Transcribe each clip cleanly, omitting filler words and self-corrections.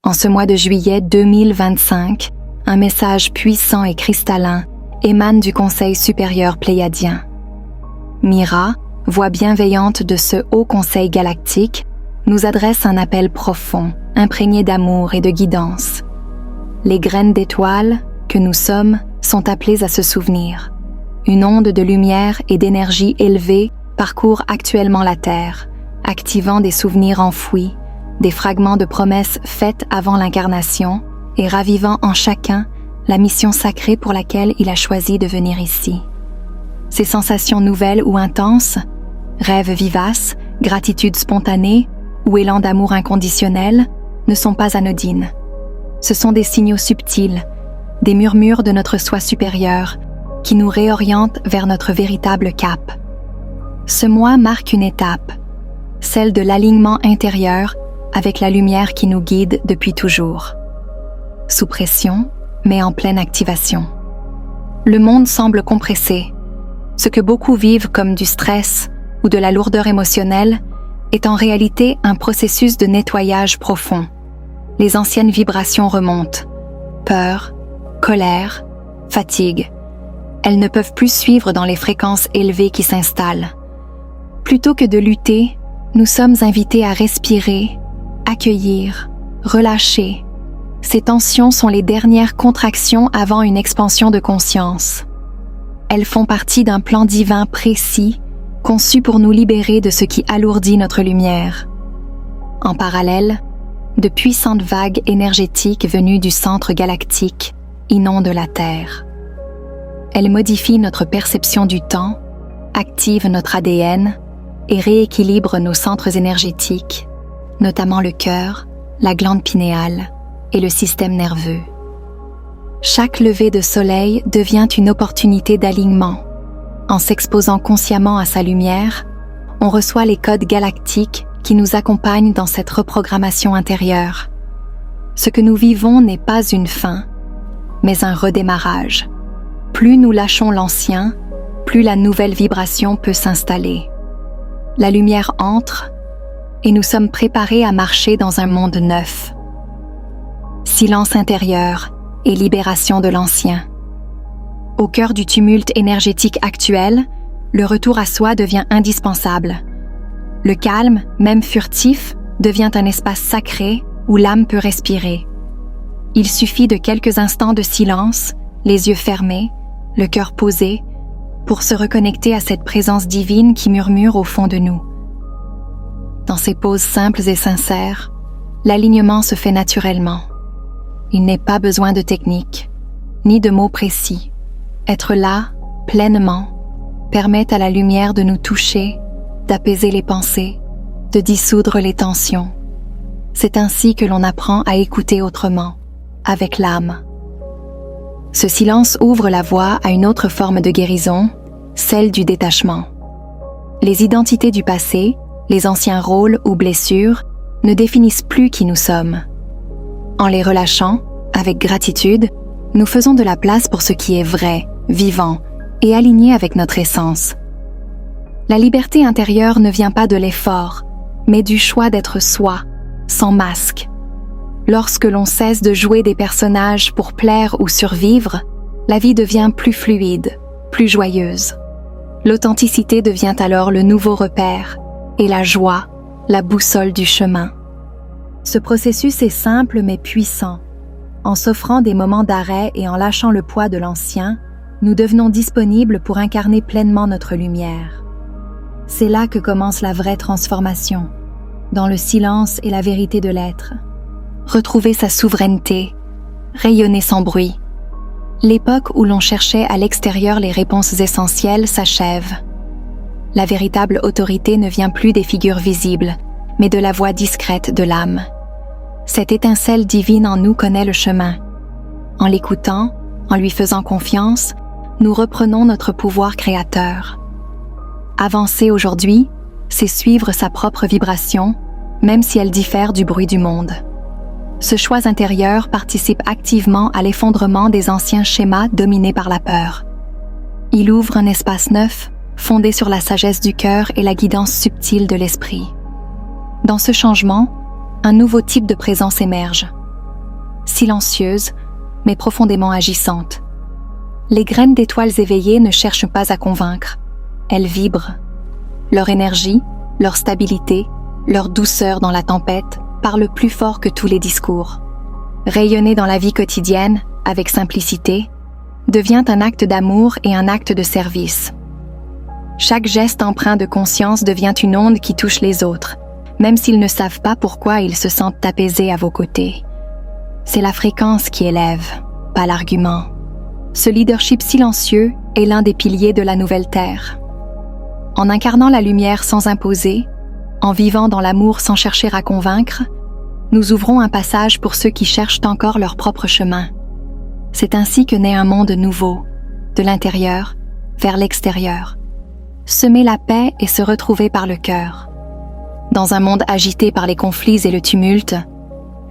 En ce mois de juillet 2025, un message puissant et cristallin émane du Conseil supérieur pléiadien. Mira, voix bienveillante de ce haut conseil galactique, nous adresse un appel profond, imprégné d'amour et de guidance. Les graines d'étoiles que nous sommes sont appelées à se souvenir. Une onde de lumière et d'énergie élevée parcourt actuellement la Terre, activant des souvenirs enfouis, des fragments de promesses faites avant l'incarnation et ravivant en chacun la mission sacrée pour laquelle il a choisi de venir ici. Ces sensations nouvelles ou intenses, rêves vivaces, gratitude spontanée ou élan d'amour inconditionnel, ne sont pas anodines. Ce sont des signaux subtils, des murmures de notre soi supérieur qui nous réorientent vers notre véritable cap. Ce mois marque une étape, celle de l'alignement intérieur avec la lumière qui nous guide depuis toujours. Sous pression, mais en pleine activation. Le monde semble compressé. Ce que beaucoup vivent comme du stress ou de la lourdeur émotionnelle est en réalité un processus de nettoyage profond. Les anciennes vibrations remontent. Peur, colère, fatigue. Elles ne peuvent plus suivre dans les fréquences élevées qui s'installent. Plutôt que de lutter, nous sommes invités à respirer, accueillir, relâcher. Ces tensions sont les dernières contractions avant une expansion de conscience. Elles font partie d'un plan divin précis, conçu pour nous libérer de ce qui alourdit notre lumière. En parallèle, de puissantes vagues énergétiques venues du centre galactique inondent la Terre. Elles modifient notre perception du temps, activent notre ADN et rééquilibrent nos centres énergétiques, notamment le cœur, la glande pinéale et le système nerveux. Chaque lever de soleil devient une opportunité d'alignement. En s'exposant consciemment à sa lumière, on reçoit les codes galactiques qui nous accompagnent dans cette reprogrammation intérieure. Ce que nous vivons n'est pas une fin, mais un redémarrage. Plus nous lâchons l'ancien, plus la nouvelle vibration peut s'installer. La lumière entre et nous sommes préparés à marcher dans un monde neuf. Silence intérieur et libération de l'ancien. Au cœur du tumulte énergétique actuel, le retour à soi devient indispensable. Le calme, même furtif, devient un espace sacré où l'âme peut respirer. Il suffit de quelques instants de silence, les yeux fermés, le cœur posé, pour se reconnecter à cette présence divine qui murmure au fond de nous. Dans ces pauses simples et sincères, l'alignement se fait naturellement. Il n'est pas besoin de technique, ni de mots précis. Être là, pleinement, permet à la lumière de nous toucher, d'apaiser les pensées, de dissoudre les tensions. C'est ainsi que l'on apprend à écouter autrement, avec l'âme. Ce silence ouvre la voie à une autre forme de guérison, celle du détachement. Les identités du passé, les anciens rôles ou blessures, ne définissent plus qui nous sommes. En les relâchant, avec gratitude, nous faisons de la place pour ce qui est vrai, vivant et aligné avec notre essence. La liberté intérieure ne vient pas de l'effort, mais du choix d'être soi, sans masque. Lorsque l'on cesse de jouer des personnages pour plaire ou survivre, la vie devient plus fluide, plus joyeuse. L'authenticité devient alors le nouveau repère et la joie, la boussole du chemin. Ce processus est simple mais puissant. En s'offrant des moments d'arrêt et en lâchant le poids de l'ancien, nous devenons disponibles pour incarner pleinement notre lumière. C'est là que commence la vraie transformation, dans le silence et la vérité de l'être. Retrouver sa souveraineté, rayonner sans bruit. L'époque où l'on cherchait à l'extérieur les réponses essentielles s'achève. La véritable autorité ne vient plus des figures visibles, mais de la voix discrète de l'âme. Cette étincelle divine en nous connaît le chemin. En l'écoutant, en lui faisant confiance, nous reprenons notre pouvoir créateur. Avancer aujourd'hui, c'est suivre sa propre vibration, même si elle diffère du bruit du monde. Ce choix intérieur participe activement à l'effondrement des anciens schémas dominés par la peur. Il ouvre un espace neuf, fondé sur la sagesse du cœur et la guidance subtile de l'esprit. Dans ce changement, un nouveau type de présence émerge, silencieuses, mais profondément agissantes. Les graines d'étoiles éveillées ne cherchent pas à convaincre, elles vibrent. Leur énergie, leur stabilité, leur douceur dans la tempête parlent plus fort que tous les discours. Rayonner dans la vie quotidienne, avec simplicité, devient un acte d'amour et un acte de service. Chaque geste empreint de conscience devient une onde qui touche les autres, même s'ils ne savent pas pourquoi ils se sentent apaisés à vos côtés. C'est la fréquence qui élève, pas l'argument. Ce leadership silencieux est l'un des piliers de la nouvelle Terre. En incarnant la lumière sans imposer, en vivant dans l'amour sans chercher à convaincre, nous ouvrons un passage pour ceux qui cherchent encore leur propre chemin. C'est ainsi que naît un monde nouveau, de l'intérieur vers l'extérieur. Semer la paix et se retrouver par le cœur. Dans un monde agité par les conflits et le tumulte,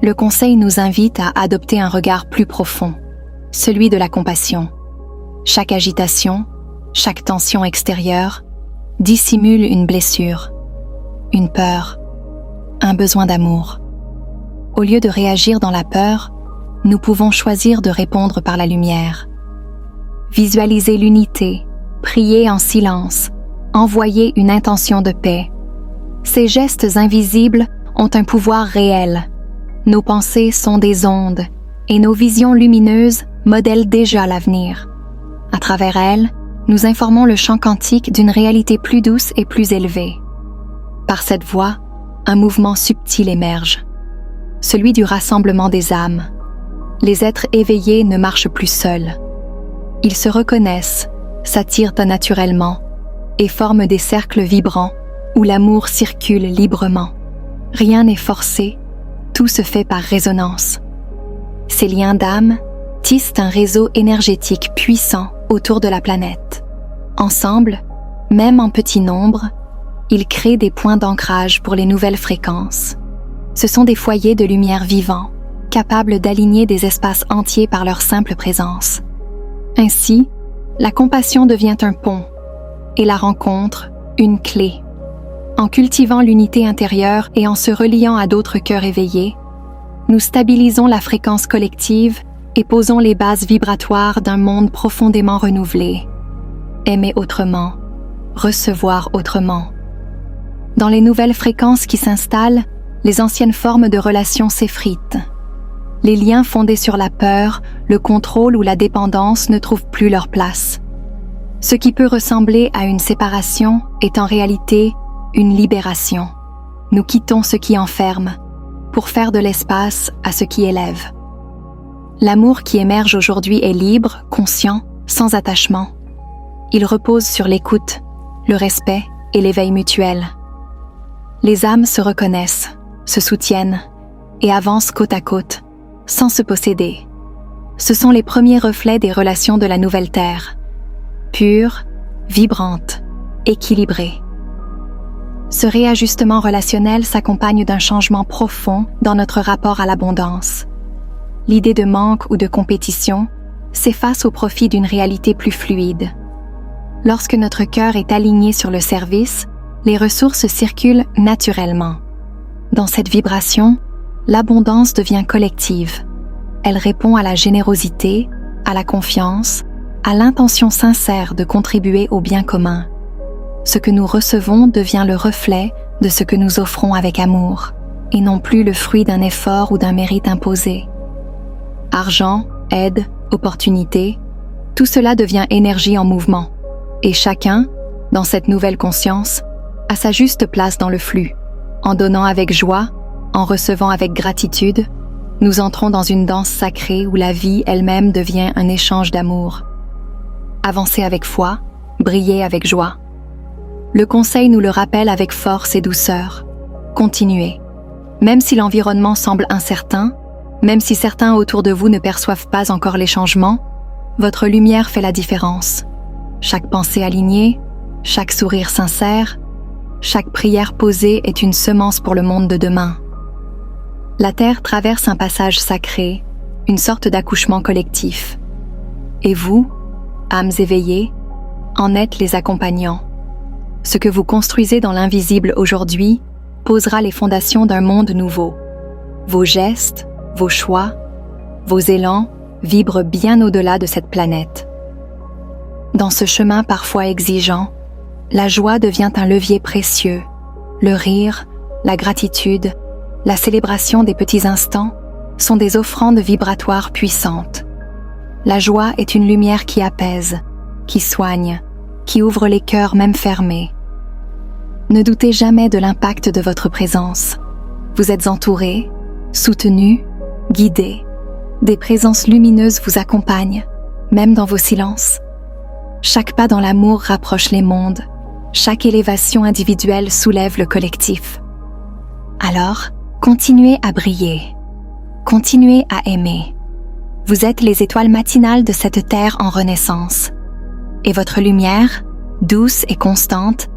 le Conseil nous invite à adopter un regard plus profond, celui de la compassion. Chaque agitation, chaque tension extérieure dissimule une blessure, une peur, un besoin d'amour. Au lieu de réagir dans la peur, nous pouvons choisir de répondre par la lumière. Visualiser l'unité, prier en silence, envoyer une intention de paix. Ces gestes invisibles ont un pouvoir réel. Nos pensées sont des ondes et nos visions lumineuses modèlent déjà l'avenir. À travers elles, nous informons le champ quantique d'une réalité plus douce et plus élevée. Par cette voie, un mouvement subtil émerge, celui du rassemblement des âmes. Les êtres éveillés ne marchent plus seuls. Ils se reconnaissent, s'attirent naturellement et forment des cercles vibrants où l'amour circule librement. Rien n'est forcé, tout se fait par résonance. Ces liens d'âme tissent un réseau énergétique puissant autour de la planète. Ensemble, même en petit nombre, ils créent des points d'ancrage pour les nouvelles fréquences. Ce sont des foyers de lumière vivants, capables d'aligner des espaces entiers par leur simple présence. Ainsi, la compassion devient un pont et la rencontre une clé. En cultivant l'unité intérieure et en se reliant à d'autres cœurs éveillés, nous stabilisons la fréquence collective et posons les bases vibratoires d'un monde profondément renouvelé. Aimer autrement, recevoir autrement. Dans les nouvelles fréquences qui s'installent, les anciennes formes de relations s'effritent. Les liens fondés sur la peur, le contrôle ou la dépendance ne trouvent plus leur place. Ce qui peut ressembler à une séparation est en réalité une libération. Nous quittons ce qui enferme pour faire de l'espace à ce qui élève. L'amour qui émerge aujourd'hui est libre, conscient, sans attachement. Il repose sur l'écoute, le respect et l'éveil mutuel. Les âmes se reconnaissent, se soutiennent et avancent côte à côte, sans se posséder. Ce sont les premiers reflets des relations de la nouvelle Terre, pures, vibrantes, équilibrées. Ce réajustement relationnel s'accompagne d'un changement profond dans notre rapport à l'abondance. L'idée de manque ou de compétition s'efface au profit d'une réalité plus fluide. Lorsque notre cœur est aligné sur le service, les ressources circulent naturellement. Dans cette vibration, l'abondance devient collective. Elle répond à la générosité, à la confiance, à l'intention sincère de contribuer au bien commun. Ce que nous recevons devient le reflet de ce que nous offrons avec amour, et non plus le fruit d'un effort ou d'un mérite imposé. Argent, aide, opportunité, tout cela devient énergie en mouvement, et chacun, dans cette nouvelle conscience, a sa juste place dans le flux. En donnant avec joie, en recevant avec gratitude, nous entrons dans une danse sacrée où la vie elle-même devient un échange d'amour. Avancez avec foi, brillez avec joie. Le Conseil nous le rappelle avec force et douceur. Continuez. Même si l'environnement semble incertain, même si certains autour de vous ne perçoivent pas encore les changements, votre lumière fait la différence. Chaque pensée alignée, chaque sourire sincère, chaque prière posée est une semence pour le monde de demain. La Terre traverse un passage sacré, une sorte d'accouchement collectif. Et vous, âmes éveillées, en êtes les accompagnants. Ce que vous construisez dans l'invisible aujourd'hui posera les fondations d'un monde nouveau. Vos gestes, vos choix, vos élans vibrent bien au-delà de cette planète. Dans ce chemin parfois exigeant, la joie devient un levier précieux. Le rire, la gratitude, la célébration des petits instants sont des offrandes vibratoires puissantes. La joie est une lumière qui apaise, qui soigne, qui ouvre les cœurs même fermés. Ne doutez jamais de l'impact de votre présence. Vous êtes entouré, soutenu, guidé. Des présences lumineuses vous accompagnent, même dans vos silences. Chaque pas dans l'amour rapproche les mondes. Chaque élévation individuelle soulève le collectif. Alors, continuez à briller. Continuez à aimer. Vous êtes les étoiles matinales de cette terre en renaissance. Et votre lumière, douce et constante,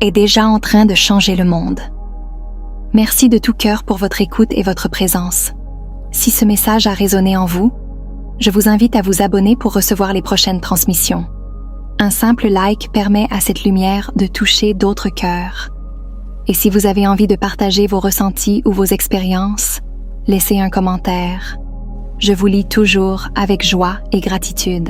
est déjà en train de changer le monde. Merci de tout cœur pour votre écoute et votre présence. Si ce message a résonné en vous, je vous invite à vous abonner pour recevoir les prochaines transmissions. Un simple like permet à cette lumière de toucher d'autres cœurs. Et si vous avez envie de partager vos ressentis ou vos expériences, laissez un commentaire. Je vous lis toujours avec joie et gratitude.